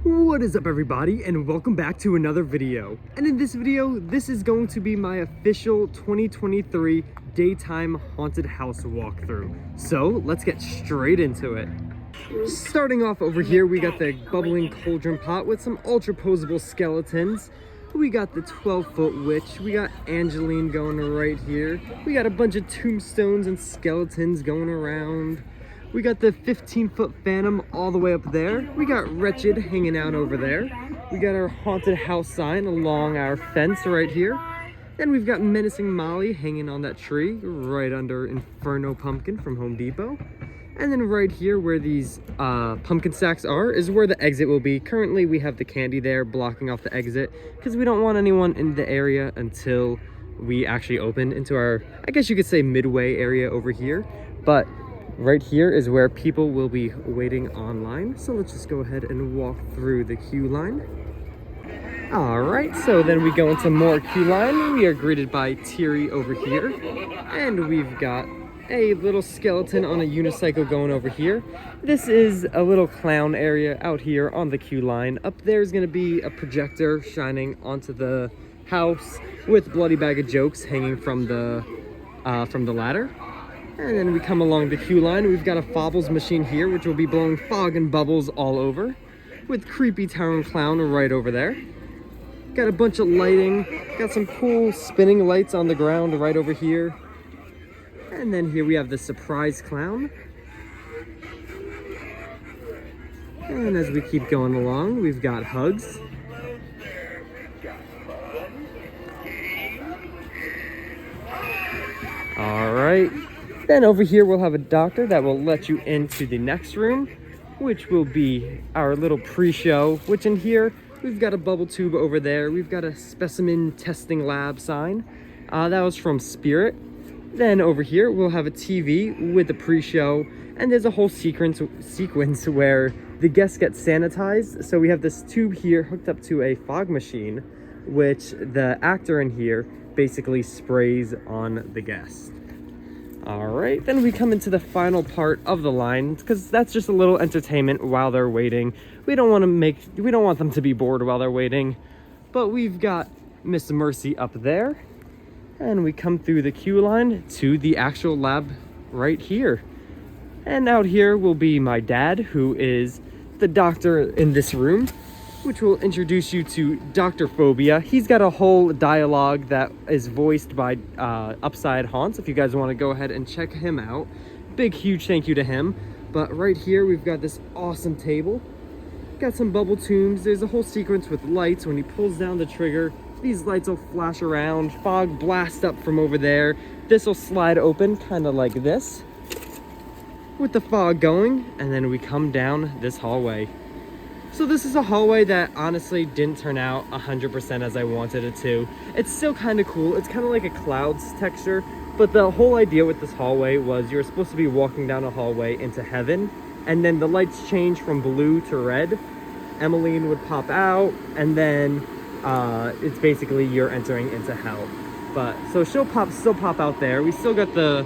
What is up, everybody, and welcome back to another video. And in this video, this is going to be my official 2023 daytime haunted house walkthrough. So let's get straight into it. Starting off over here, we got the bubbling cauldron pot with some ultra posable skeletons. We got the 12-foot witch. We got Angeline going right here. We got a bunch of tombstones and skeletons going around. We got the 15-foot phantom all the way up there. We got Wretched hanging out over there. We got our haunted house sign along our fence right here. Then we've got Menacing Molly hanging on that tree right under Inferno Pumpkin from Home Depot. And then right here where these pumpkin sacks are is where the exit will be. Currently we have the candy there blocking off the exit because we don't want anyone in the area until we actually open into our, I guess you could say, midway area over here. But right here is where people will be waiting online. So let's just go ahead and walk through the queue line. All right, so then we go into more queue line. We are greeted by Teary over here. And we've got a little skeleton on a unicycle going over here. This is a little clown area out here on the queue line. Up there is gonna be a projector shining onto the house with Bloody Bag of Jokes hanging from the ladder. And then we come along the queue line. We've got a Fobbles machine here, which will be blowing fog and bubbles all over, with Creepy Town Clown right over there. Got a bunch of lighting. Got some cool spinning lights on the ground right over here. And then here we have the Surprise Clown. And as we keep going along, we've got Hugs. All right. Then over here we'll have a doctor that will let you into the next room, which will be our little pre-show, which in here we've got a bubble tube over there. We've got a specimen testing lab sign. That was from Spirit. Then over here we'll have a TV with the pre-show, and there's a whole sequence where the guests get sanitized. So we have this tube here hooked up to a fog machine, which the actor in here basically sprays on the guest. All right, then we come into the final part of the line because that's just a little entertainment while they're waiting. We don't want them to be bored while they're waiting. But we've got Miss Mercy up there, and we come through the queue line to the actual lab right here. And out here will be my dad, who is the doctor in this room, which will introduce you to Dr. Phobia. He's got a whole dialogue that is voiced by Upside Haunts, if you guys want to go ahead and check him out. Big, huge thank you to him. But right here, we've got this awesome table. Got some bubble tubes. There's a whole sequence with lights. When he pulls down the trigger, these lights will flash around. Fog blast up from over there. This will slide open, kind of like this, with the fog going. And then we come down this hallway. So this is a hallway that honestly didn't turn out 100% as I wanted it to. It's still kind of cool. It's kind of like a clouds texture, but the whole idea with this hallway was you're supposed to be walking down a hallway into heaven, and then the lights change from blue to red. Emmeline would pop out, and then it's basically you're entering into hell. But so she'll still pop out there. We still got the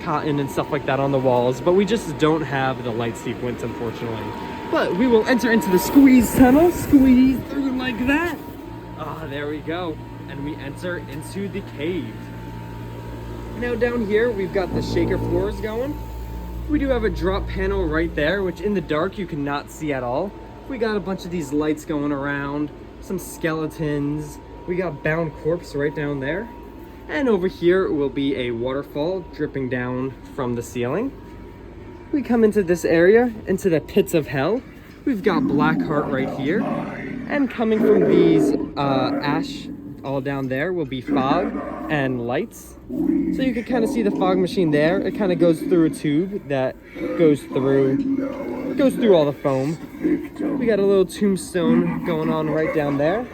cotton and stuff like that on the walls, but we just don't have the light sequence, unfortunately. But we will enter into the squeeze tunnel, squeeze through like that. There we go. And we enter into the cave. Now down here, we've got the shaker floors going. We do have a drop panel right there, which in the dark you cannot see at all. We got a bunch of these lights going around, some skeletons. We got Bound Corpse right down there. And over here will be a waterfall dripping down from the ceiling. We come into this area, into the pits of hell. We've got Blackheart right here. And coming from these ash all down there will be fog and lights. So you can kind of see the fog machine there. It kind of goes through a tube that goes through all the foam. We got a little tombstone going on right down there.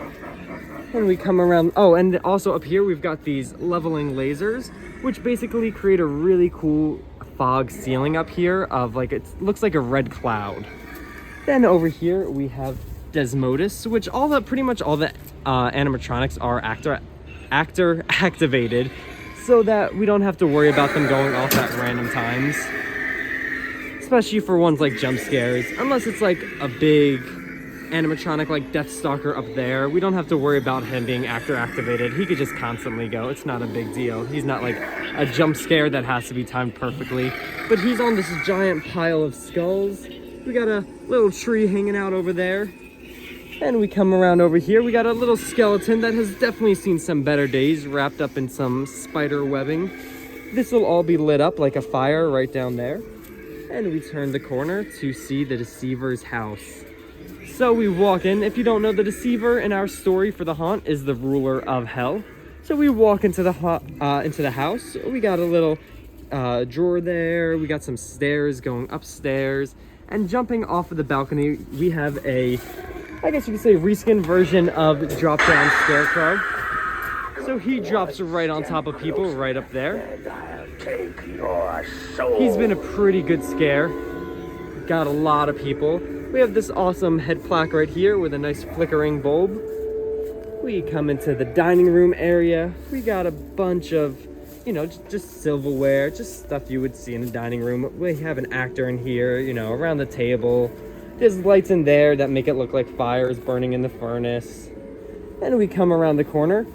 And we come around, oh, and also up here we've got these leveling lasers, which basically create a really cool fog ceiling up here of like, it looks like a red cloud. Then over here we have Desmodus, which pretty much all the animatronics are actor activated, so that we don't have to worry about them going off at random times. especially for ones like jump scares, unless it's like a big animatronic like Deathstalker up there. We don't have to worry about him being actor activated. He could just constantly go. It's not a big deal. He's not like a jump scare that has to be timed perfectly. But he's on this giant pile of skulls. We got a little tree hanging out over there. And we come around over here. We got a little skeleton that has definitely seen some better days, wrapped up in some spider webbing. This will all be lit up like a fire right down there. And we turn the corner to see the Deceiver's house. So we walk in. If you don't know, the Deceiver in our story for the haunt is the ruler of hell. So we walk into the house. We got a little drawer there. We got some stairs going upstairs. And jumping off of the balcony, we have a, I guess you could say, reskin version of Drop Down Scarecrow. So he drops right on top of people right up there. He's been a pretty good scare. Got a lot of people. We have this awesome head plaque right here with a nice flickering bulb. We come into the dining room area. We got a bunch of, you know, just silverware, just stuff you would see in a dining room. We have an actor in here, you know, around the table. There's lights in there that make it look like fire is burning in the furnace. And we come around the corner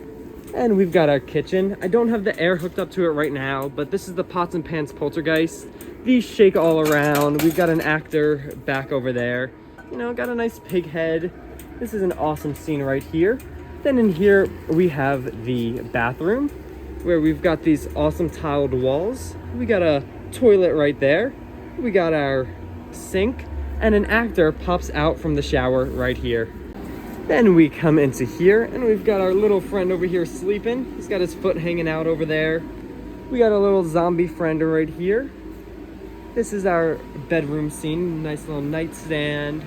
and we've got our kitchen. I don't have the air hooked up to it right now, but this is the Pots and Pans Poltergeist. These shake all around. We've got an actor back over there. You know, got a nice pig head. This is an awesome scene right here. Then in here we have the bathroom where we've got these awesome tiled walls. We got a toilet right there. We got our sink and an actor pops out from the shower right here. Then we come into here and we've got our little friend over here sleeping. He's got his foot hanging out over there. We got a little zombie friend right here. This is our bedroom scene. Nice little nightstand,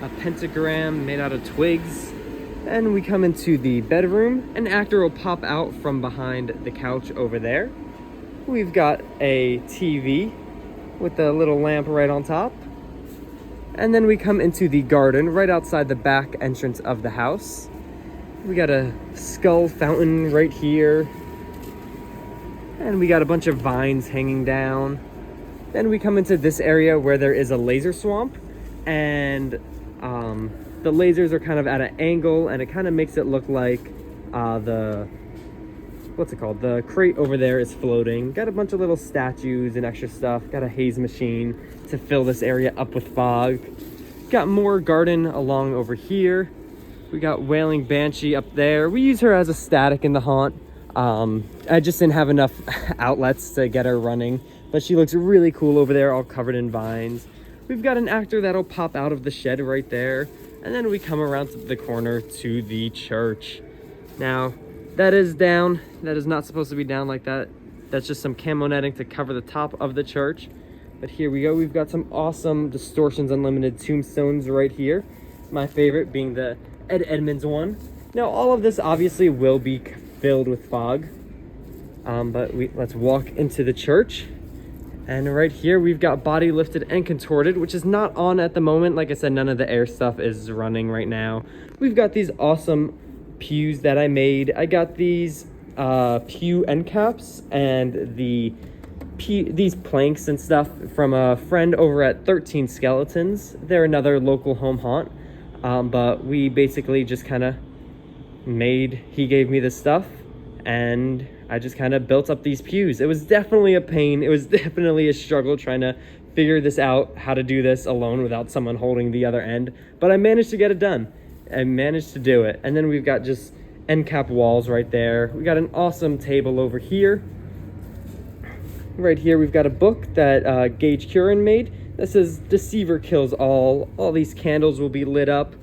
a pentagram made out of twigs. And we come into the bedroom. An actor will pop out from behind the couch over there. We've got a TV with a little lamp right on top. And then we come into the garden right outside the back entrance of the house. We got a skull fountain right here. And we got a bunch of vines hanging down. Then we come into this area where there is a laser swamp, and the lasers are kind of at an angle, and it kind of makes it look like the crate over there is floating. Got a bunch of little statues and extra stuff. Got a haze machine to fill this area up with fog. Got more garden along over here. We got Wailing Banshee up there. We use her as a static in the haunt. I just didn't have enough outlets to get her running, but she looks really cool over there, all covered in vines. We've got an actor that'll pop out of the shed right there. And then we come around to the corner to the church. Now, that is down. That is not supposed to be down like that. That's just some camo netting to cover the top of the church. But here we go. We've got some awesome Distortions Unlimited tombstones right here. My favorite being the Ed Edmonds one. Now, all of this obviously will be filled with fog. But let's walk into the church. And right here, we've got Body Lifted and Contorted, which is not on at the moment. Like I said, none of the air stuff is running right now. We've got these awesome pews that I made. I got these pew end caps and these planks and stuff from a friend over at 13 Skeletons. They're another local home haunt. But we basically just kind of he gave me this stuff, and I just kind of built up these pews. It was definitely a pain. It was definitely a struggle trying to figure this out, how to do this alone without someone holding the other end. But I managed to get it done. I managed to do it. And then we've got just end cap walls right there. We got an awesome table over here. Right here, we've got a book that Gage Curran made. That says Deceiver Kills All. All these candles will be lit up.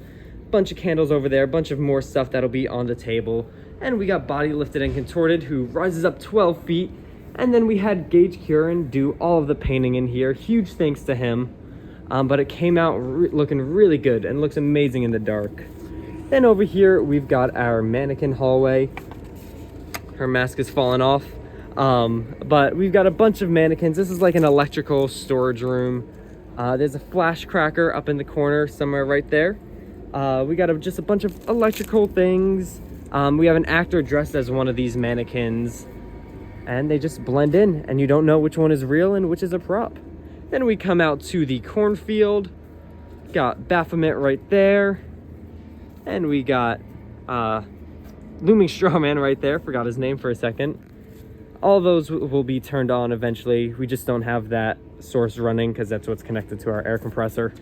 Bunch of candles over there. Bunch of more stuff that'll be on the table. And we got Body Lifted and Contorted, who rises up 12 feet. And then we had Gage Curran do all of the painting in here. Huge thanks to him. But it came out looking really good and looks amazing in the dark. Then over here, we've got our mannequin hallway. Her mask is falling off. But we've got a bunch of mannequins. This is like an electrical storage room. There's a flash cracker up in the corner somewhere right there. We got just a bunch of electrical things. We have an actor dressed as one of these mannequins, and they just blend in, and you don't know which one is real and which is a prop. Then we come out to the cornfield. got Baphomet right there. And we got Looming Strawman right there. Forgot his name for a second. All those will be turned on eventually. We just don't have that source running because that's what's connected to our air compressor.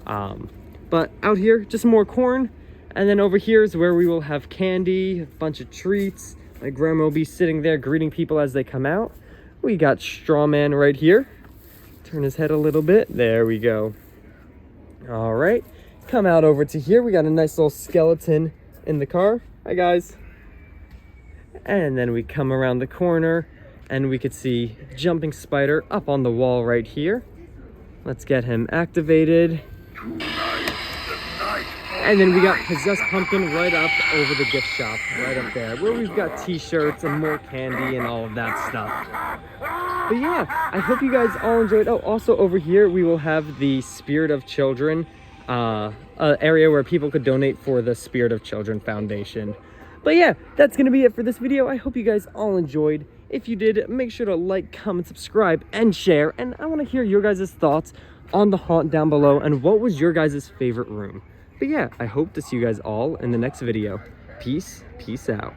But out here, just more corn. And then over here is where we will have candy, a bunch of treats. My grandma will be sitting there greeting people as they come out. We got Strawman right here. Turn his head a little bit. There we go. All right. Come out over to here. We got a nice little skeleton in the car. Hi, guys. And then we come around the corner and we could see Jumping Spider up on the wall right here. Let's get him activated. And then we got Possessed Pumpkin right up over the gift shop, right up there, where we've got t-shirts and more candy and all of that stuff. But yeah, I hope you guys all enjoyed. Oh, also over here, we will have the Spirit of Children area where people could donate for the Spirit of Children Foundation. But yeah, that's going to be it for this video. I hope you guys all enjoyed. If you did, make sure to like, comment, subscribe, and share. And I want to hear your guys' thoughts on the haunt down below and what was your guys' favorite room. But yeah, I hope to see you guys all in the next video. Peace out.